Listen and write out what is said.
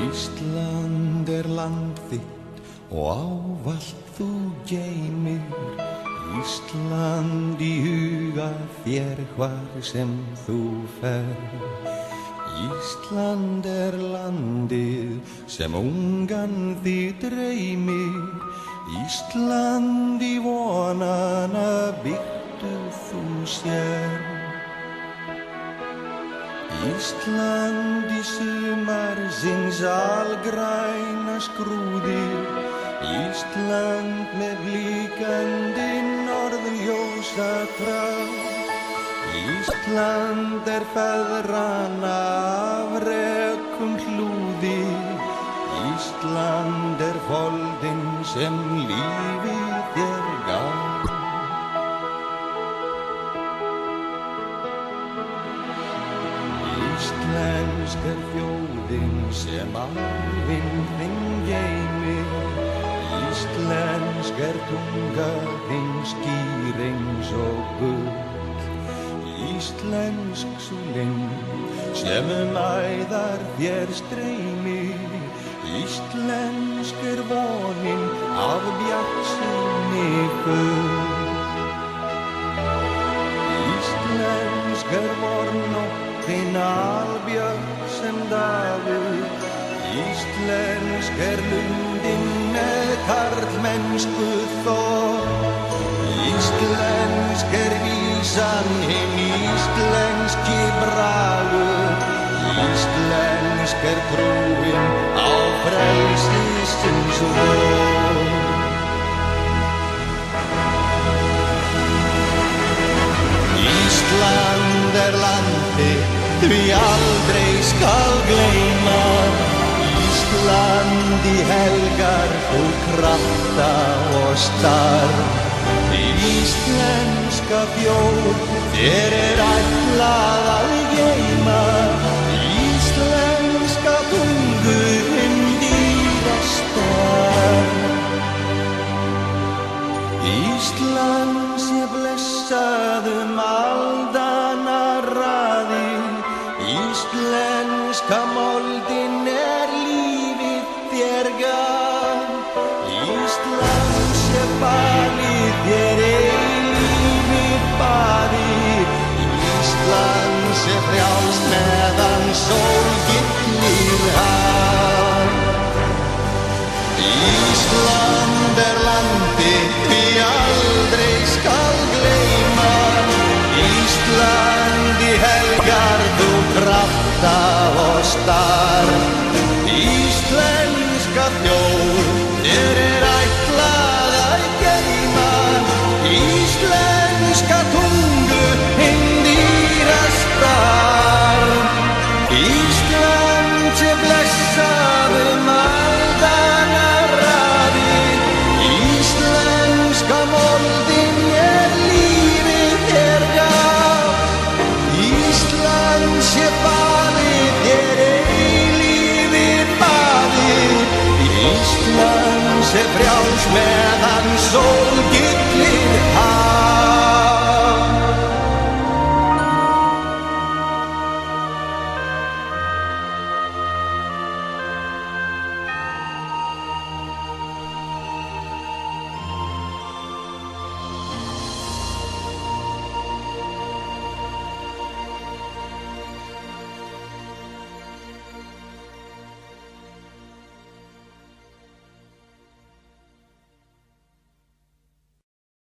Ísland land þitt og ávallt þú geymir. Ísland í huga þér hvar sem þú ferð. Ísland landið sem ungan þig dreymir. Ísland í vonana byrtu þú sér. Ísland í sumarsins algræna skrúðir. Ísland með blíkandi norðljósatrá. Ísland feðranna afrekum hlúðir. Ísland foldinn sem lífið þér gaf. Íslensk þjóðin sem arfinn þinn geymir. Íslensk tunga þín skýr eins og gull. Íslensk sú lind sem æðar þér streymir. Íslensk vonin af bjartsýni full. Íslensk vornóttin albjört sem dagur. Íslensk lundin með karlmennsku þor. Íslensk vísan hinn íslenski bragur. Íslensk trúin á frelsisins von. Ísland landið því aldrei skal gleyma. Ísland í helgar þú krafta og starf. Íslenska þjóð þér ætlað að geyma. Íslenska tungu hinn dýrasta. Ísland sé blessað aldanna raðir. Íslenska moldin lífið þér gaf. Ísland sé falið þér eilífið baðir. Ísland sé frjálst meðan sól gyllir haf. Ísland landið því aldrei skal gleyma. Ísland í helgar þú krafta og starf. Íslenska þjóð þér ætlað að geyma. Íslenska tungu hinn dýrasta. Ísland sé blessað aldanna raðir. Íslenska moldin lífið þér gaf. Ísland sé falið þér eilífið baðir. Ísland sé frjáls meðan sól gyllir